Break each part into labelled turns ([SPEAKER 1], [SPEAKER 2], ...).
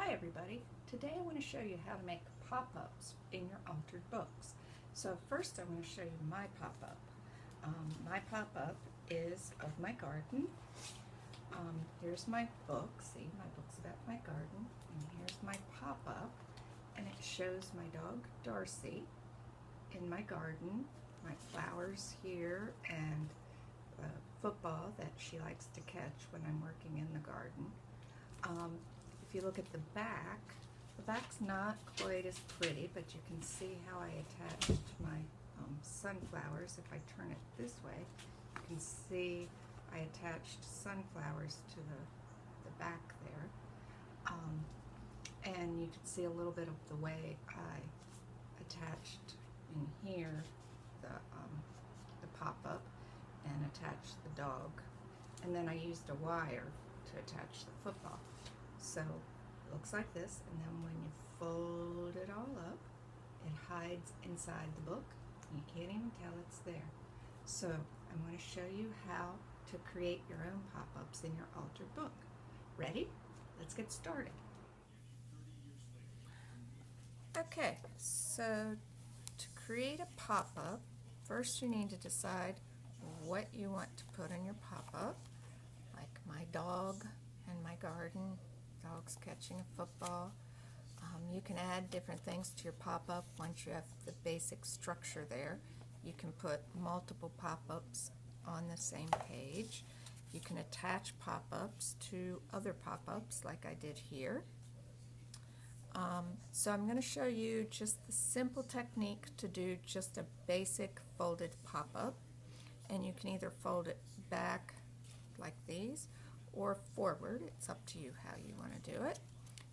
[SPEAKER 1] Hi everybody. Today I want to show you how to make pop-ups in your altered books. So first I want to show you my pop-up. My pop-up is of my garden. Here's my book. See, my book's about my garden. And here's my pop-up. And it shows my dog Darcy in my garden, my flowers here, and the football that she likes to catch when I'm working in the garden. If you look at the back's not quite as pretty, but you can see how I attached my sunflowers. If I turn it this way, you can see I attached sunflowers to the back there. And you can see a little bit of the way I attached in here the pop-up and attached the dog. And then I used a wire to attach the football. So it looks like this, and then when you fold it all up, it hides inside the book. You can't even tell it's there. So I'm going to show you how to create your own pop-ups in your altered book. Ready? Let's get started. Okay, so to create a pop-up, first you need to decide what you want to put in your pop-up, like my dog and my garden. Dog's catching a football. You can add different things to your pop-up once you have the basic structure there. You can put multiple pop-ups on the same page. You can attach pop-ups to other pop-ups like I did here. So I'm going to show you just the simple technique to do just a basic folded pop-up. And you can either fold it back like these or forward. It's up to you how you want to do it.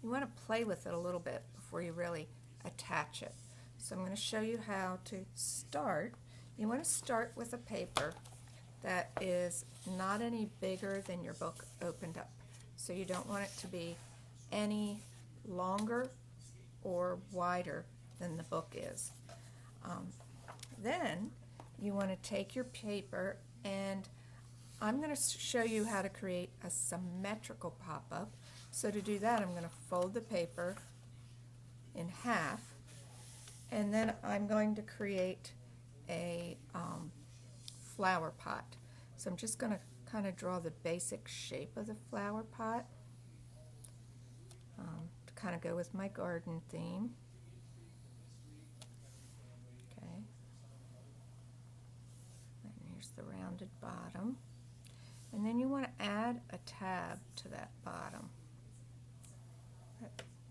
[SPEAKER 1] You want to play with it a little bit before you really attach it. So I'm going to show you how to start. You want to start with a paper that is not any bigger than your book opened up. So you don't want it to be any longer or wider than the book is. Then you want to take your paper, and I'm going to show you how to create a symmetrical pop-up. So to do that, I'm going to fold the paper in half, and then I'm going to create a flower pot. So I'm just going to kind of draw the basic shape of the flower pot to kind of go with my garden theme. Okay, and here's the rounded bottom. And then you want to add a tab to that bottom.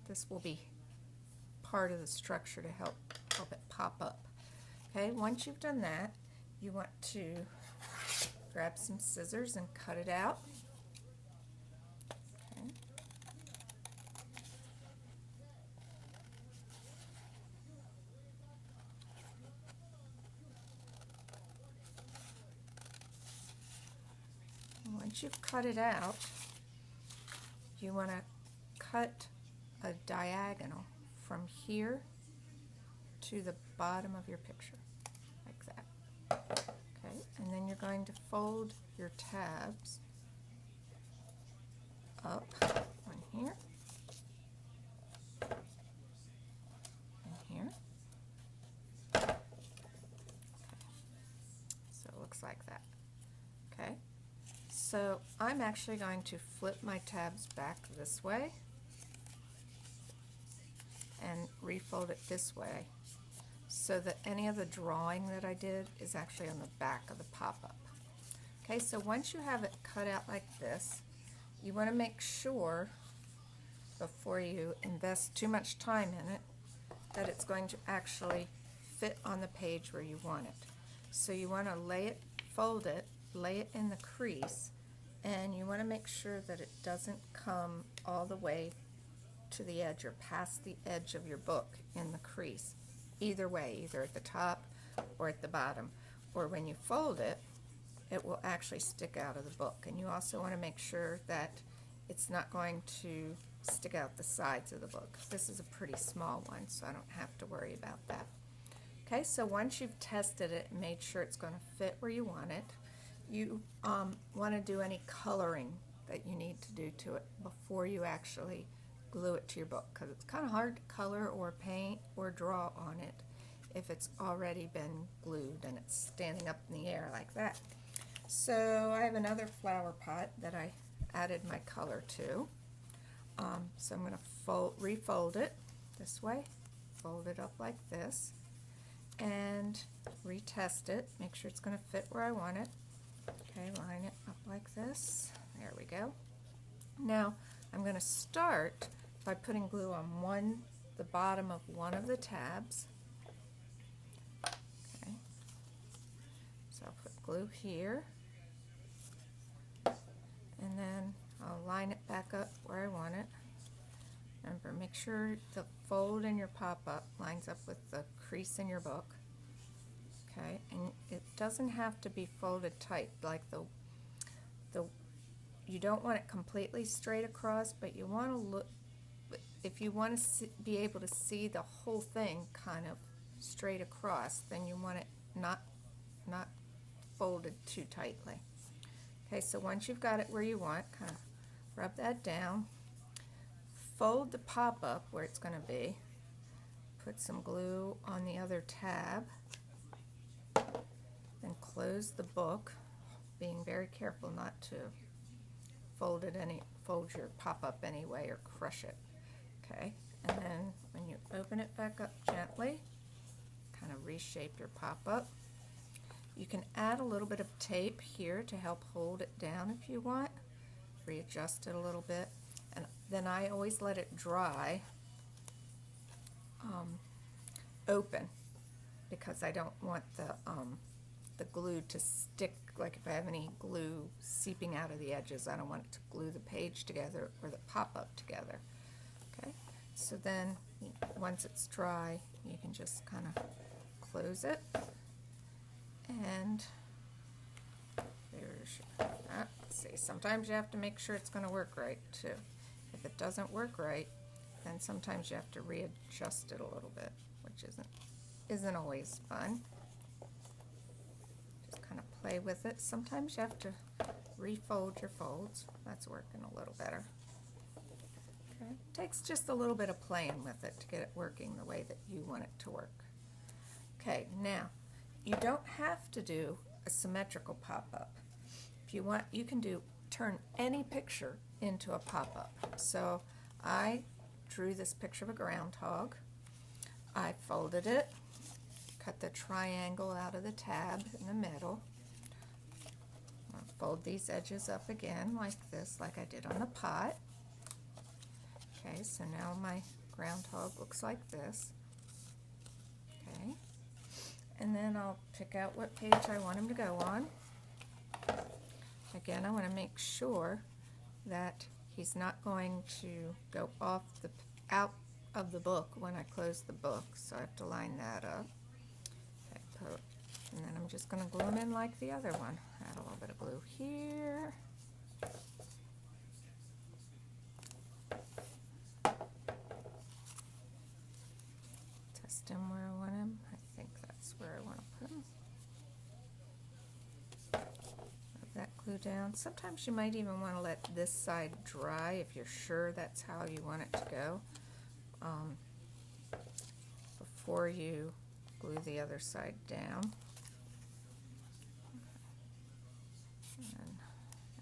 [SPEAKER 1] This will be part of the structure to help it pop up. Okay, once you've done that, you want to grab some scissors and cut it out. Okay. Once you've cut it out, you want to cut a diagonal from here to the bottom of your picture, like that. Okay, and then you're going to fold your tabs up on here and here. Okay. So it looks like that. Okay. So I'm actually going to flip my tabs back this way and refold it this way so that any of the drawing that I did is actually on the back of the pop-up. Okay, so once you have it cut out like this, you want to make sure before you invest too much time in it that it's going to actually fit on the page where you want it. So you want to lay it, fold it, lay it in the crease, and you want to make sure that it doesn't come all the way to the edge or past the edge of your book in the crease. Either way, either at the top or at the bottom. Or when you fold it, it will actually stick out of the book. And you also want to make sure that it's not going to stick out the sides of the book. This is a pretty small one, so I don't have to worry about that. Okay, so once you've tested it and made sure it's going to fit where you want it, you want to do any coloring that you need to do to it before you actually glue it to your book, because it's kind of hard to color or paint or draw on it if it's already been glued and it's standing up in the air like that. So I have another flower pot that I added my color to. So I'm going to refold it this way, fold it up like this, and retest it, make sure it's going to fit where I want it. Okay, line it up like this. There we go. Now I'm going to start by putting glue on the bottom of one of the tabs. Okay, so I'll put glue here, and then I'll line it back up where I want it. Remember, make sure the fold in your pop-up lines up with the crease in your book. Okay, and it doesn't have to be folded tight, like you don't want it completely straight across, but you want to look, if you want to be able to see the whole thing kind of straight across, then you want it not folded too tightly. Okay, so once you've got it where you want, kind of rub that down, fold the pop-up where it's going to be, put some glue on the other tab, then close the book, being very careful not to fold your pop-up anyway or crush it. Okay, and then when you open it back up gently, kind of reshape your pop-up. You can add a little bit of tape here to help hold it down if you want. Readjust it a little bit, and then I always let it dry open, because I don't want the glue to stick. Like if I have any glue seeping out of the edges, I don't want it to glue the page together or the pop-up together. Okay, so then once it's dry, you can just kind of close it, and there's that. See, sometimes you have to make sure it's going to work right too. If it doesn't work right, then sometimes you have to readjust it a little bit, which isn't always fun. Just kind of play with it. Sometimes you have to refold your folds. That's working a little better. Okay. Takes just a little bit of playing with it to get it working the way that you want it to work. Okay, now you don't have to do a symmetrical pop-up. If you want, you can turn any picture into a pop-up. So I drew this picture of a groundhog. I folded it, cut the triangle out of the tab in the middle. I'll fold these edges up again like this, like I did on the pot. Okay, so now my groundhog looks like this. Okay, and then I'll pick out what page I want him to go on. Again, I want to make sure that he's not going to go out of the book when I close the book, so I have to line that up. Okay, and then I'm just going to glue him in like the other one. Add a little bit of glue here. Test him where I want him. I think that's where I want to put him. That glue down. Sometimes you might even want to let this side dry if you're sure that's how you want it to go, before you glue the other side down. And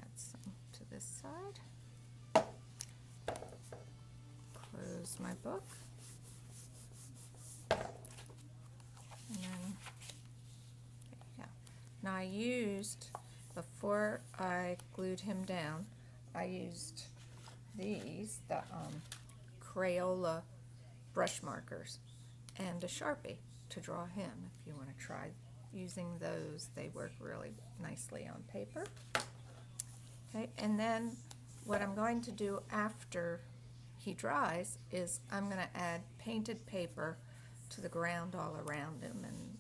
[SPEAKER 1] add some to this side. Close my book. And then, yeah. Now I used, before I glued him down, I used these, the Crayola brush markers and a Sharpie to draw him. If you want to try using those, they work really nicely on paper. Okay, and then what I'm going to do after he dries is I'm going to add painted paper to the ground all around him and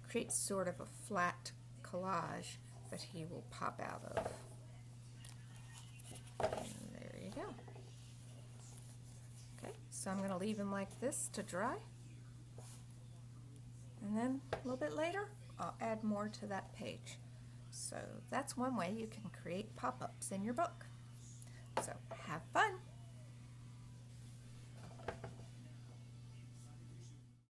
[SPEAKER 1] create sort of a flat collage that he will pop out of. And there you go. Okay, so I'm going to leave him like this to dry. And then a little bit later, I'll add more to that page. So that's one way you can create pop-ups in your book. So have fun.